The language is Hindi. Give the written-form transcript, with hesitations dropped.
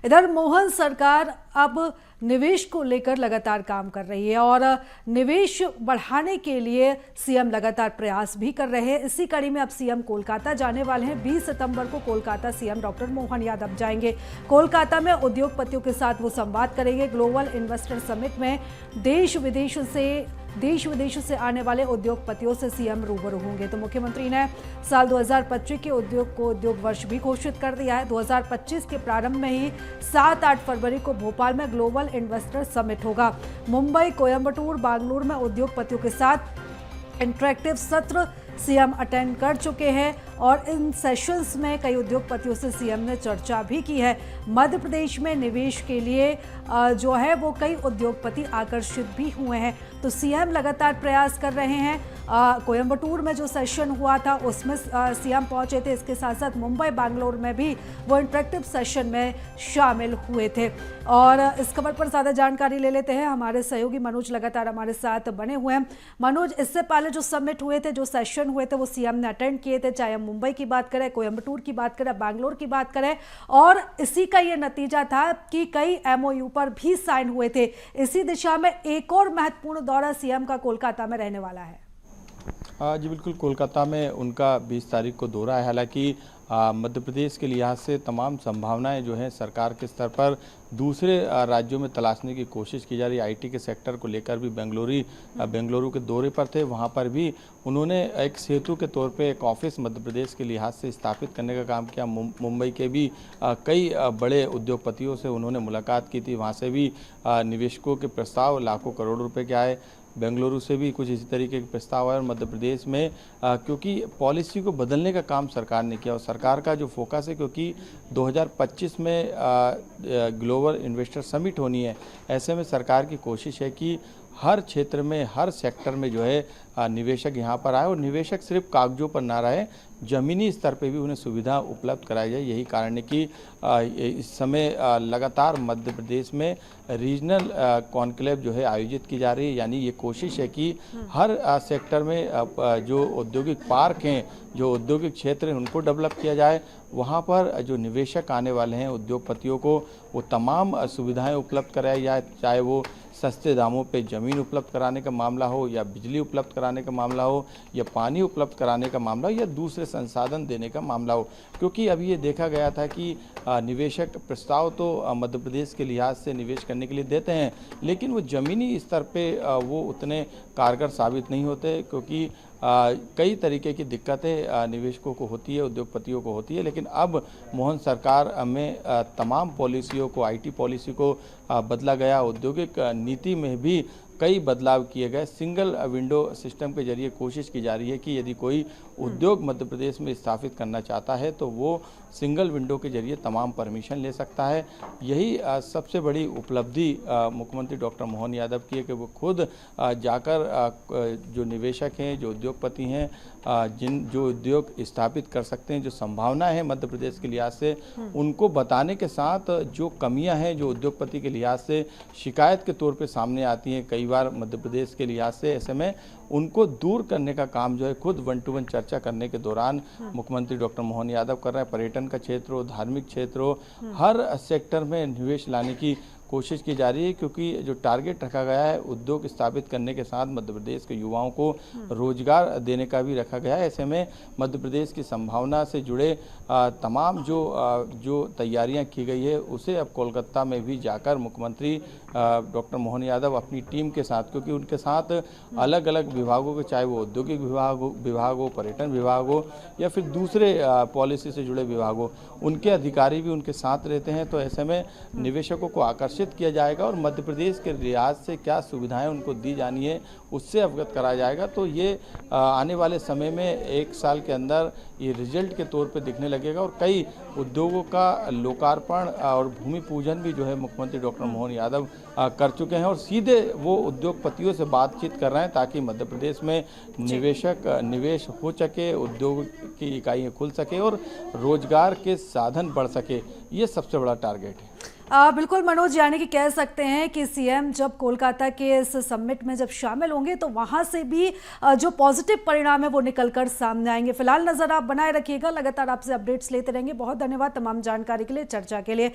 इधर मोहन सरकार अब निवेश को लेकर लगातार काम कर रही है और निवेश बढ़ाने के लिए सीएम लगातार प्रयास भी कर रहे हैं। इसी कड़ी में अब सीएम कोलकाता जाने वाले हैं। 20 सितंबर को कोलकाता सीएम डॉक्टर मोहन यादव जाएंगे। कोलकाता में उद्योगपतियों के साथ वो संवाद करेंगे। ग्लोबल इन्वेस्टर समिट में देश विदेश से आने वाले उद्योगपतियों से सीएम रूबरू होंगे। तो मुख्यमंत्री ने साल 2025 के उद्योग वर्ष भी घोषित कर दिया है। 2025 के प्रारंभ में ही 7-8 फरवरी को भोपाल में ग्लोबल इन्वेस्टर समिट होगा। मुंबई, कोयंबटूर, बेंगलुरु में उद्योगपतियों के साथ इंटरेक्टिव सत्र सीएम अटेंड कर चुके हैं और इन सेशंस में कई उद्योगपतियों से सीएम ने चर्चा भी की है। मध्य प्रदेश में निवेश के लिए जो है वो कई उद्योगपति आकर्षित भी हुए हैं। तो सीएम लगातार प्रयास कर रहे हैं। कोयंबटूर में जो सेशन हुआ था उसमें सीएम पहुंचे थे। इसके साथ साथ मुंबई, बेंगलुरु में भी वो इंटरेक्टिव सेशन में शामिल हुए थे। और इस खबर पर ज़्यादा जानकारी ले लेते हैं। हमारे सहयोगी मनोज लगातार हमारे साथ बने हुए हैं। मनोज, इससे पहले जो समिट हुए थे, जो सेशन हुए थे, वो सीएम ने अटेंड किए थे। चाहे हम मुंबई की बात करें, कोयंबटूर की बात करें, बेंगलुरु की बात करें, और इसी का ये नतीजा था कि कई एमओयू पर भी साइन हुए थे। इसी दिशा में एक और महत्वपूर्ण दौरा सीएम का कोलकाता में रहने वाला है। जी बिल्कुल, कोलकाता में उनका 20 तारीख को दौरा है। हालांकि मध्य प्रदेश के लिहाज से तमाम संभावनाएं जो हैं सरकार के स्तर पर दूसरे राज्यों में तलाशने की कोशिश की जा रही है। आईटी के सेक्टर को लेकर भी बेंगलुरु के दौरे पर थे। वहां पर भी उन्होंने एक सेतु के तौर पे एक ऑफिस मध्य प्रदेश के लिहाज से स्थापित करने का काम किया। मुंबई के भी कई बड़े उद्योगपतियों से उन्होंने मुलाकात की थी। वहाँ से भी निवेशकों के प्रस्ताव लाखों करोड़ रुपये के आए। बेंगलुरु से भी कुछ इसी तरीके के प्रस्ताव आए। और मध्य प्रदेश में क्योंकि पॉलिसी को बदलने का काम सरकार ने किया और सरकार का जो फोकस है, क्योंकि 2025 में ग्लोबल इन्वेस्टर समिट होनी है, ऐसे में सरकार की कोशिश है कि हर क्षेत्र में, हर सेक्टर में जो है निवेशक यहाँ पर आए और निवेशक सिर्फ कागजों पर ना रहे, ज़मीनी स्तर पे भी उन्हें सुविधा उपलब्ध कराई जाए। यही कारण है कि इस समय लगातार मध्य प्रदेश में रीजनल कॉन्क्लेव जो है आयोजित की जा रही है। यानी ये कोशिश है कि हर सेक्टर में जो औद्योगिक पार्क हैं, जो औद्योगिक क्षेत्र हैं, उनको डेवलप किया जाए। वहाँ पर जो निवेशक आने वाले हैं, उद्योगपतियों को वो तमाम सुविधाएं उपलब्ध कराई जाए, चाहे वो सस्ते दामों पे ज़मीन उपलब्ध कराने का मामला हो, या बिजली उपलब्ध कराने का मामला हो, या पानी उपलब्ध कराने का मामला हो, या दूसरे संसाधन देने का मामला हो। क्योंकि अभी ये देखा गया था कि निवेशक प्रस्ताव तो मध्य प्रदेश के लिहाज से निवेश करने के लिए देते हैं, लेकिन वो ज़मीनी स्तर पे वो उतने कारगर साबित नहीं होते, क्योंकि कई तरीके की दिक्कतें निवेशकों को होती है, उद्योगपतियों को होती है। लेकिन अब मोहन सरकार में तमाम पॉलिसियों को, आईटी पॉलिसी को बदला गया। औद्योगिक नीति में भी कई बदलाव किए गए। सिंगल विंडो सिस्टम के जरिए कोशिश की जा रही है कि यदि कोई उद्योग मध्य प्रदेश में स्थापित करना चाहता है तो वो सिंगल विंडो के जरिए तमाम परमिशन ले सकता है। यही सबसे बड़ी उपलब्धि मुख्यमंत्री डॉक्टर मोहन यादव की है कि वो खुद जाकर जो निवेशक हैं, जो उद्योगपति हैं, जो उद्योग स्थापित कर सकते हैं, जो संभावनाएं हैं मध्य प्रदेश के लिहाज से, उनको बताने के साथ जो कमियां हैं जो उद्योगपति के लिहाज से शिकायत के तौर पे सामने आती हैं कई बार मध्य प्रदेश के लिहाज से, ऐसे में उनको दूर करने का काम जो है खुद 1-to-1 चर्चा करने के दौरान मुख्यमंत्री डॉक्टर मोहन यादव कर रहे हैं। पर्यटन का क्षेत्र हो, धार्मिक क्षेत्र हो, हर सेक्टर में निवेश लाने की कोशिश की जा रही है, क्योंकि जो टारगेट रखा गया है उद्योग स्थापित करने के साथ मध्य प्रदेश के युवाओं को रोजगार देने का भी रखा गया है। ऐसे में मध्य प्रदेश की संभावना से जुड़े तमाम जो तैयारियां की गई है, उसे अब कोलकाता में भी जाकर मुख्यमंत्री डॉक्टर मोहन यादव अपनी टीम के साथ, क्योंकि उनके साथ अलग अलग विभागों के, चाहे वो औद्योगिक विभाग हो, पर्यटन विभाग हो, या फिर दूसरे पॉलिसी से जुड़े विभाग हो, उनके अधिकारी भी उनके साथ रहते हैं। तो ऐसे में निवेशकों को आकर्षित किया जाएगा और मध्य प्रदेश के लिहाज से क्या सुविधाएं उनको दी जानी है उससे अवगत कराया जाएगा। तो ये आने वाले समय में 1 साल के अंदर ये रिजल्ट के तौर पे दिखने लगेगा और कई उद्योगों का लोकार्पण और भूमि पूजन भी जो है मुख्यमंत्री डॉक्टर मोहन यादव कर चुके हैं और सीधे वो उद्योगपतियों से बातचीत कर रहे हैं ताकि मध्य प्रदेश में निवेश हो सके, उद्योग की इकाइयाँ खुल सके और रोजगार के साधन बढ़ सके। ये सबसे बड़ा टारगेट है। बिल्कुल मनोज, यानी कि कह सकते हैं कि सीएम जब कोलकाता के इस समिट में जब शामिल होंगे तो वहां से भी जो पॉजिटिव परिणाम है वो निकलकर सामने आएंगे। फिलहाल नजर आप बनाए रखिएगा, लगातार आपसे अपडेट्स लेते रहेंगे। बहुत धन्यवाद तमाम जानकारी के लिए, चर्चा के लिए।